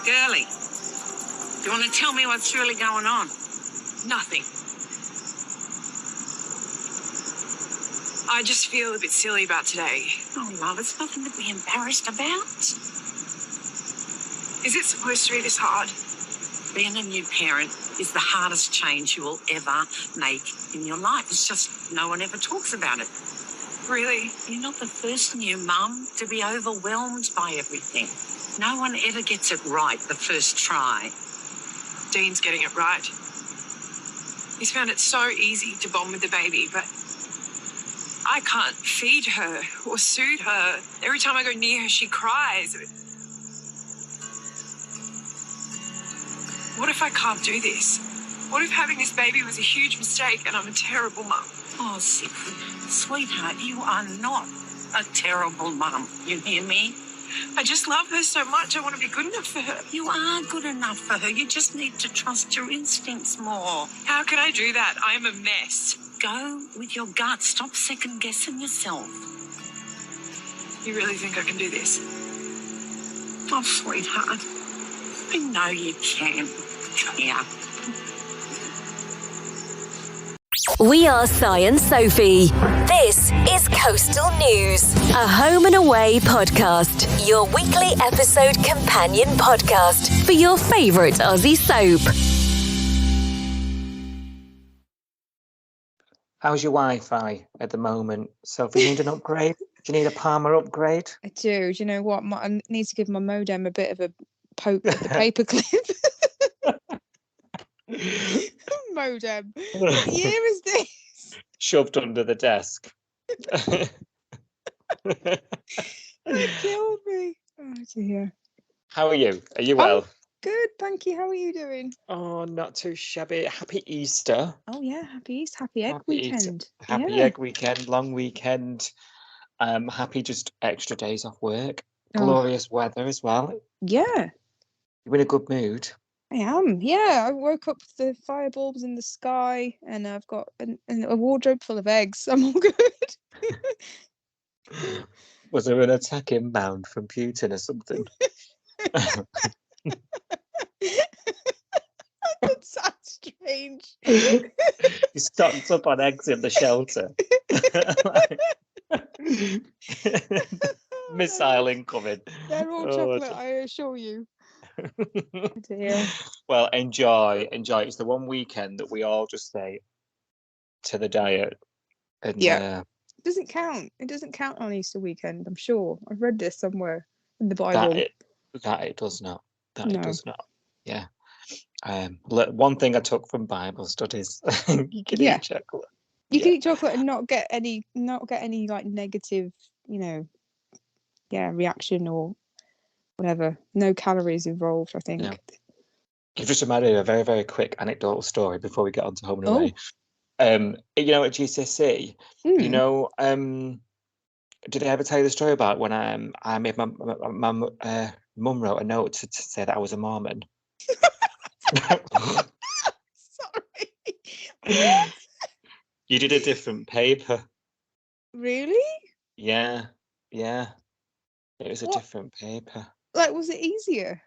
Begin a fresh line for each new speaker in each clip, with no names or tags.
Girly, do you want to tell me what's really going on?
Nothing. I just feel a bit silly about today.
Oh, love, it's nothing to be embarrassed about.
Is it supposed to be this hard?
Being a new parent is the hardest change you will ever make in your life. It's just no one ever talks about it.
Really?
You're not the first new mum to be overwhelmed by everything. No one ever gets it right the first try.
Dean's getting it right. He's found it so easy to bond with the baby, but I can't feed her or soothe her. Every time I go near her, she cries. What if I can't do this? What if having this baby was a huge mistake and I'm a terrible mum?
Oh, Sophie, sweetheart, you are not a terrible mum. You hear me?
I just love her so much. I want to be good enough for her.
You are good enough for her. You just need to trust your instincts more.
How can I do that? I am a mess.
Go with your gut. Stop second-guessing yourself.
You really think I can do this?
Oh, sweetheart, I know you can. Come here.
We are Si and Sophie. This is Coastal News, a home and away podcast, your weekly episode companion podcast for your favourite Aussie soap.
How's your Wi-Fi at the moment? Sophie, need an upgrade? Do you need a Palmer upgrade?
I do. Do you know what? I need to give my modem a bit of a poke with the paperclip. Modem. What year is this?
Shoved under the desk.
It killed me. Oh dear.
How are you? Are you well?
Good, thank you. How are you doing?
Oh, not too shabby. Happy Easter.
Oh yeah, happy Easter, happy egg
Happy Easter.
weekend.
Happy
Yeah.
egg weekend, long weekend. Happy just extra days off work.
Oh.
Glorious weather as well.
Yeah,
You're in a good mood.
I am. Yeah, I woke up with the firebulbs in the sky, and I've got a wardrobe full of eggs. I'm all good.
Was there an attack inbound from Putin or something?
That sounds strange.
You stocked up on eggs in the shelter. Missile incoming.
They're all
Oh,
chocolate, I assure you. Oh dear.
Well, enjoy. It's the one weekend that we all just say to the diet. And,
Yeah. It doesn't count. It doesn't count on Easter weekend, I'm sure. I've read this somewhere in the Bible.
that it does not. It
No.
does not. Yeah. One thing I took from Bible studies: you can eat chocolate.
You can eat chocolate and not get any like negative, reaction or whatever. No calories involved, I think.
Yeah. You've just reminded me of a very, very quick anecdotal story before we get on to home and away. At GCSE, did I ever tell you the story about when I made my mum wrote a note to say that I was a Mormon?
Sorry. What?
You did a different paper.
Really?
Yeah. It was a
What?
different paper.
Like, was it easier?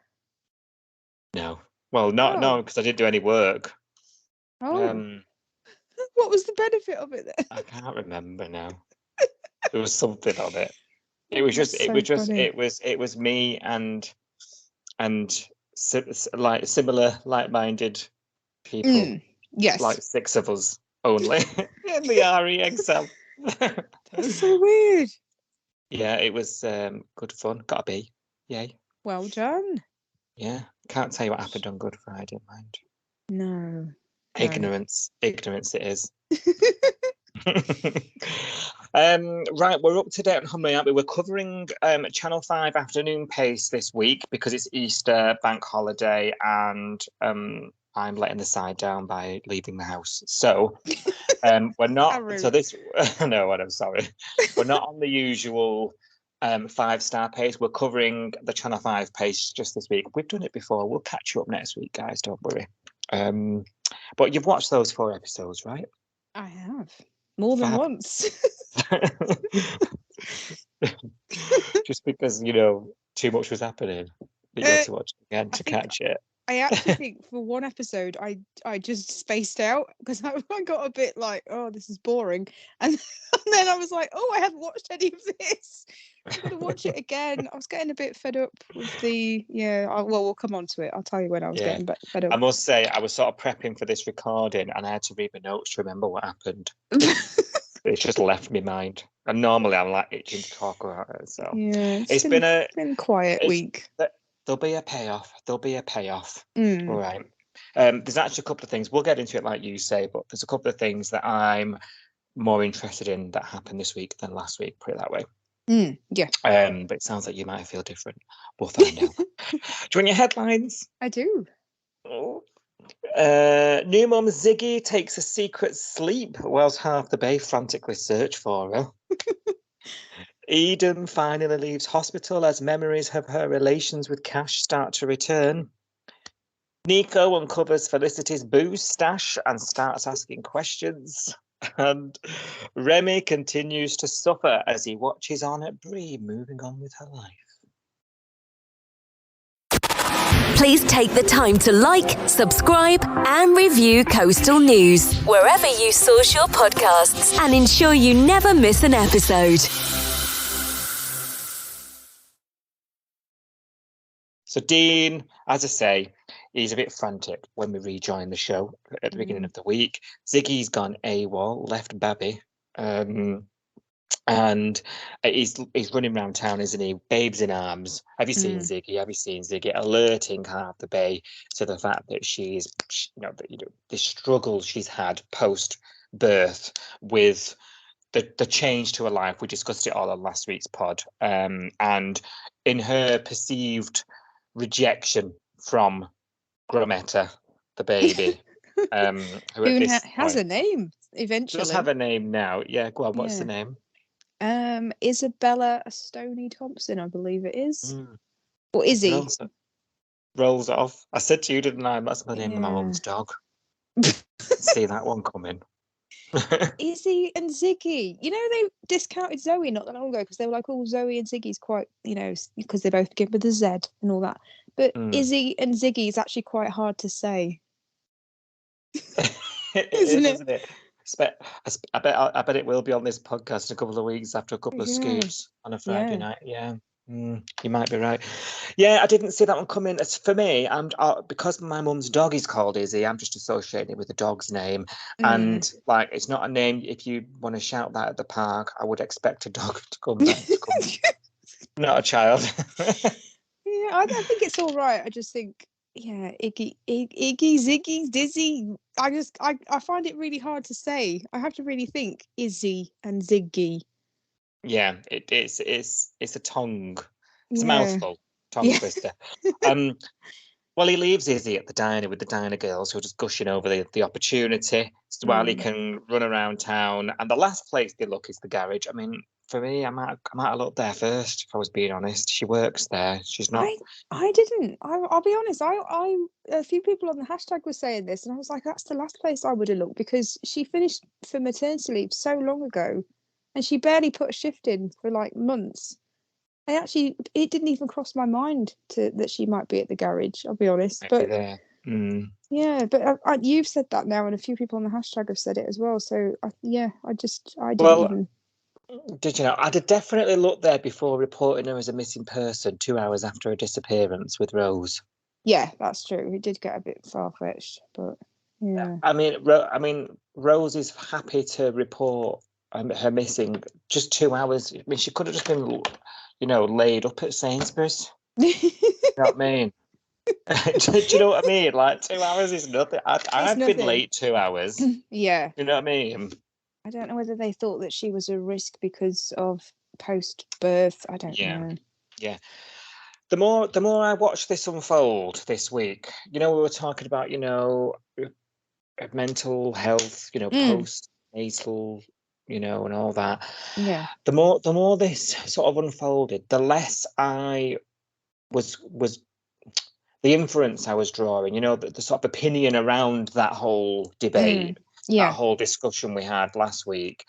No. Well, no, because I didn't do any work.
Oh. What was the benefit of it then?
I can't remember now. There was something on it. It was me and similar like-minded people.
Yes.
Like 6 of us only in the RE Excel.
That's so weird.
Yeah, it was good fun. Got a B. Yay.
Well done.
Yeah. Can't tell you what happened on Good Friday, mind.
No.
Ignorance it is. Right, we're up to date on Humley, aren't we? We're covering Channel 5 afternoon pace this week because it's Easter bank holiday and I'm letting the side down by leaving the house. So we're not. So this. No, I'm sorry. We're not on the usual 5-star pace. We're covering the Channel 5 pace just this week. We've done it before. We'll catch you up next week, guys. Don't worry. But you've watched those 4 episodes, right?
I have. More than once.
Just because, too much was happening. that you had to watch again
I
to
think
catch it?
I actually think for one episode I just spaced out because I got a bit like, oh, this is boring, and then I was like, oh, I haven't watched any of this. I'm gonna watch it again. I was getting a bit fed up with the well, we'll come on to it. I'll tell you when I was
Yeah.
getting fed up.
I must say, I was sort of prepping for this recording, and I had to read my notes to remember what happened. It's just left my mind. And normally I'm like itching to talk about it. So
Yeah,
it's been a
quiet week.
There'll be a payoff. There'll be a payoff.
Mm.
All right. There's actually a couple of things. We'll get into it like you say, but there's a couple of things that I'm more interested in that happened this week than last week, put it that way.
Yeah.
But it sounds like you might feel different. We'll find out. Do you want your headlines?
I do.
Oh. New mum Ziggy takes a secret sleep whilst half the bay frantically search for her. Eden finally leaves hospital as memories of her relations with Cash start to return. Nico uncovers Felicity's booze stash and starts asking questions. And Remy continues to suffer as he watches on at Bree moving on with her life.
Please take the time to like, subscribe, and review Coastal News wherever you source your podcasts and ensure you never miss an episode.
So Dean, as I say, he's a bit frantic when we rejoin the show at the beginning of the week. Ziggy's gone AWOL, left Babby. And he's running around town, isn't he? Babes in arms. Have you seen Ziggy? Have you seen Ziggy? Alerting half the bay to the fact that the struggle she's had post birth with the change to her life. We discussed it all on last week's pod. And in her perceived rejection from Grometta, the baby, who
has a name eventually.
Does have a name now. Yeah, go on. What's the name?
Isabella Stoney Thompson, I believe it is. Or Izzy.
Rolls off. I said to you, didn't I? That's the name of my mum's dog. See that one coming.
Izzy and Ziggy. You know, they discounted Zoe not that long ago because they were like, oh, Zoe and Ziggy's quite, because they both begin with a Z and all that. But Izzy and Ziggy is actually quite hard to say.
Isn't it? I bet it will be on this podcast in a couple of weeks after a couple of scoops on a Friday night. Yeah, you might be right. Yeah, I didn't see that one coming. As for me, because my mum's dog is called Izzy, I'm just associating it with the dog's name, and like it's not a name. If you want to shout that at the park, I would expect a dog to come back. Not a child.
Yeah, I think it's all right. I just think. Yeah, Iggy, Ziggy, Dizzy. I find it really hard to say. I have to really think Izzy and Ziggy.
Yeah, it's a tongue. It's a mouthful. Tongue twister. Well, he leaves Izzy at the diner with the diner girls who are just gushing over the opportunity while he can run around town. And the last place they look is the garage. I mean, for me, I might have looked there first, if I was being honest. She works there. She's not.
I didn't. I'll be honest. I a few people on the hashtag were saying this, and I was like, that's the last place I would have looked because she finished for maternity leave so long ago, and she barely put a shift in for like months. It didn't even cross my mind that she might be at the garage. I'll be honest, but yeah, but you've said that now, and a few people on the hashtag have said it as well. So I didn't even.
Did you know? I'd have definitely looked there before reporting her as a missing person 2 hours after her disappearance with Rose.
Yeah, that's true. It did get a bit far-fetched, but yeah.
I mean, Rose is happy to report her missing just 2 hours. I mean, she could have just been, laid up at Sainsbury's. You know what I mean? Do you know what I mean? Like 2 hours is nothing. I've been late 2 hours.
Yeah.
You know what I mean?
I don't know whether they thought that she was a risk because of post-birth. I don't know.
Yeah. The more I watch this unfold this week, we were talking about, mental health, post-natal, and all that.
Yeah.
The more this sort of unfolded, the less I was the inference I was drawing, the sort of opinion around that whole debate. That whole discussion we had last week,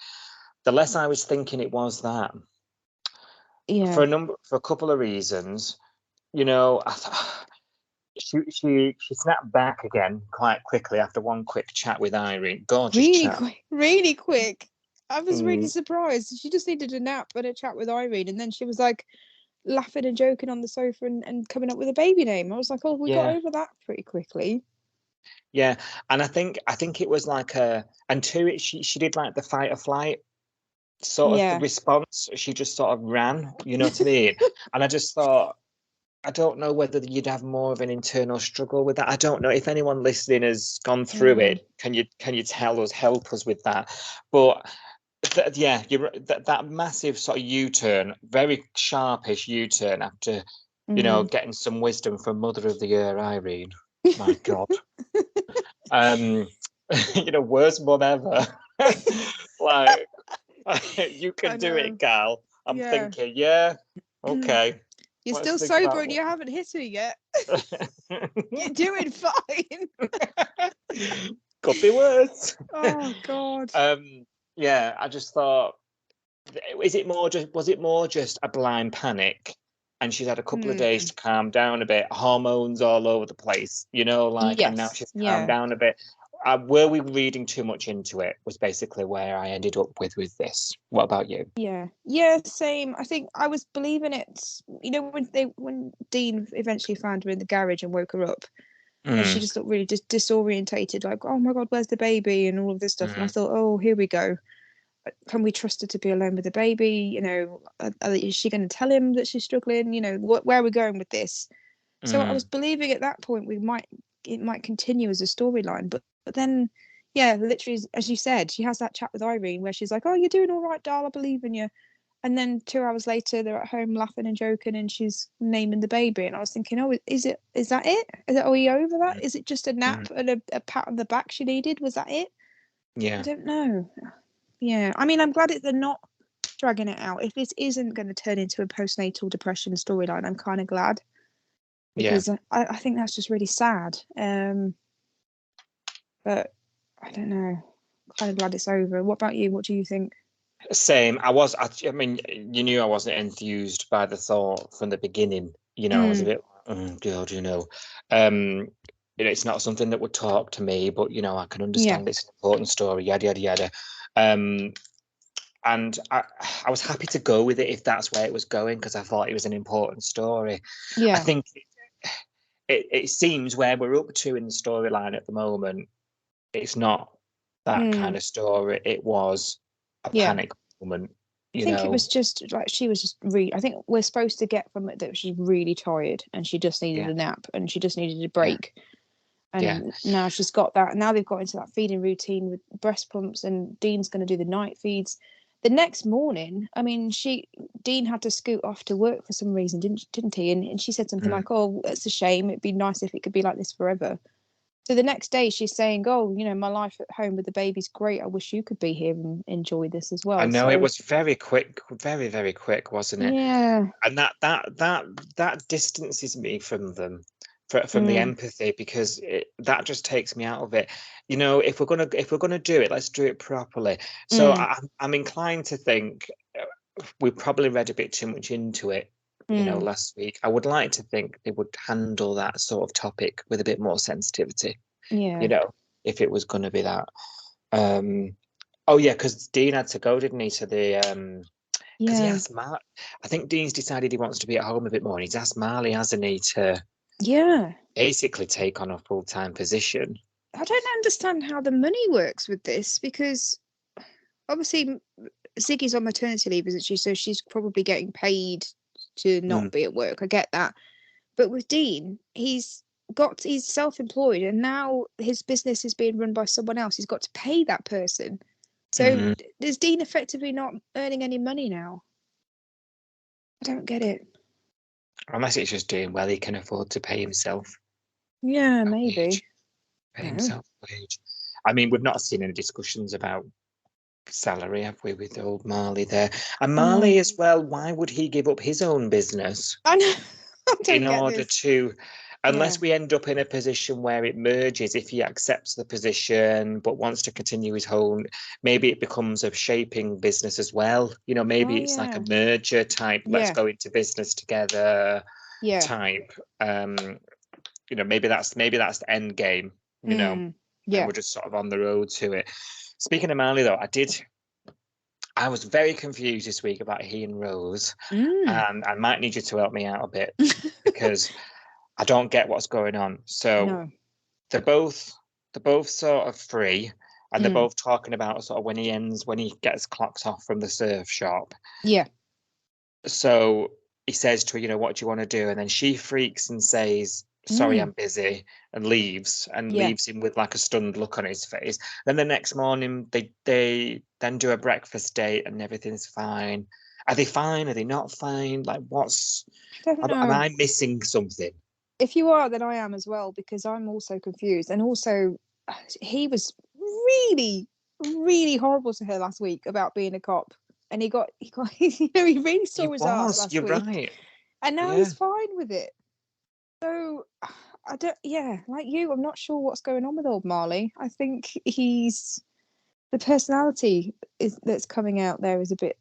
the less I was thinking it was that.
Yeah.
For a couple of reasons. you know, she snapped back again quite quickly after one quick chat with Irene. Gorgeous
Really
chat.
quick, really quick. I was really
Mm,
surprised. She just needed a nap and a chat with Irene, and then she was like laughing and joking on the sofa and coming up with a baby name. I was like, oh, we got
yeah,
over that pretty quickly.
yeah. And I think it was like and two, she did like the fight or flight sort of the
Yeah.
response. She just sort of ran, you know what I mean? And I just thought, I don't know whether you'd have more of an internal struggle with that. I don't know if anyone listening has gone through
Mm.
it. Can you tell us, help us with that? But yeah, that massive sort of U-turn, very sharpish U-turn after
Mm.
getting some wisdom from Mother of the Year Irene. My God, um, worst mum ever. Like, you
I
can do it,
know.
gal. I'm
Yeah.
thinking, yeah, okay.
You're
Let's
still
think
sober
about
and you haven't hit her yet.
what.
You're doing fine.
Could be worse.
Oh God.
Yeah, I just thought, was it more just a blind panic? And she's had a couple of days
Mm.
to calm down a bit, hormones all over the place, and now
Yes.
she's calmed
Yeah.
down a bit. Were we reading too much into it? Was basically where I ended up with this. What about you?
Yeah. Yeah. Same. I think I was believing it. When Dean eventually found her in the garage and woke her up, and she
Mm,
just looked really disorientated, like, oh my God, where's the baby and all of this stuff. And I
mm,
thought, oh, here we go. Can we trust her to be alone with the baby? Is she going to tell him that she's struggling? Where are we going with this? So I was
mm,
believing at that point it might continue as a storyline, but then, yeah, literally, as you said, she has that chat with Irene where she's like, "Oh, you're doing all right, doll. I believe in you." And then 2 hours later, they're at home laughing and joking, and she's naming the baby. And I was thinking, oh, is that it? Are we over that?
mm,
Is it just a
mm.
nap and a pat on the back she needed? Was that it? I
Yeah,
don't know. Yeah, I mean, I'm glad they're not dragging it out. If this isn't going to turn into a postnatal depression storyline, I'm kind of glad
yeah.
because I think that's just really sad. But I don't know. Kind of glad it's over. What about you? What do you think?
Same. I mean, you knew I wasn't enthused by the thought from the beginning. I was a
Mm,
bit, oh God, Um, it's not something that would talk to me, but I can
yeah,
understand it's an important story, yada yada yada. Um, and I was happy to go with it if that's where it was going because I thought it was an important story. I
yeah,
think it seems where we're up to in the storyline at the moment, it's not that kind
mm,
of story. It was a
yeah.
panic moment,
I
you
think it was
know.
just like she was just really. I think we're supposed to get from it that she's really tired and she just needed
Yeah,
a nap and she just needed a
yeah,
break.
yeah.
And now she's got that. Now they've got into that feeding routine with breast pumps, and Dean's going to do the night feeds. The next morning, I mean, Dean had to scoot off to work for some reason, didn't he? And she said something
Mm.
like, "Oh, it's a shame. It'd be nice if it could be like this forever." So the next day, she's saying, "Oh, my life at home with the baby's great. I wish you could be here and enjoy this as
I
well."
know it
So
was very quick, very, very quick, wasn't it?
yeah,
And that distances me from them, from the
mm,
empathy, because that just takes me out of it. If we're gonna do it, let's do it properly. So
mm,
I'm inclined to think we probably read a bit too much into it,
mm,
last week. I would like to think they would handle that sort of topic with a bit more sensitivity, you
yeah,
know, if it was going to be that. Um, oh yeah, because Dean had to go, didn't he, to the because he
yeah,
asked I think Dean's decided he wants to be at home a bit more, and he's asked Marley, hasn't he, to
yeah.
basically take on a full-time position.
I don't understand how the money works with this because obviously Ziggy's on maternity leave, isn't she? So she's probably getting paid to not
Mm,
be at work. I get that. But with Dean, he's self-employed and now his business is being run by someone else. He's got to pay that person. So
mm.
is Dean effectively not earning any money now? I don't get it.
Unless it's just doing well, he can afford to pay himself
Yeah,
a
maybe.
wage. Pay
No.
himself a wage. I mean, we've not seen any discussions about salary, have we, with old Marley there? And
No.
Marley as well, why would he give up his own business
I know. I
in
don't get
order
this.
to? Unless we end up in a position where it merges, if he accepts the position but wants to continue his whole, maybe it becomes a shaping business as well. You know, maybe it's like a merger type, let's go into business together type. You know, maybe that's the end game, you know. And we're just sort of on the road to it. Speaking of Marley though, I was very confused this week about he and Rose. And I might need you to help me out a bit because I don't get what's going on. So they're both sort of free, and they're both talking about sort of when he gets clocked off from the surf shop.
Yeah.
So he says to her, you know, what do you want to do? And then she freaks and says, sorry, I'm busy, and leaves him with like a stunned look on his face. Then the next morning they then do a breakfast date and everything's fine. Are they fine? Are they not fine? Like, am I missing something?
If you are, then I am as well, because I'm also confused. And also, he was really, really horrible to her last week about being a cop. And he got you know, he really saw his ass last week.
Right.
And now he's fine with it. So, like you, I'm not sure what's going on with old Marley. I think the personality that's coming out there is a bit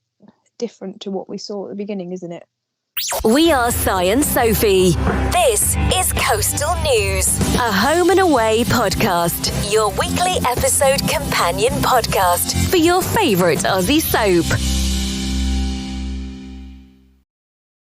different to what we saw at the beginning, isn't it?
We are Si and Sophie. This is Coastal News, a home and away podcast, your weekly episode companion podcast for your favourite Aussie soap.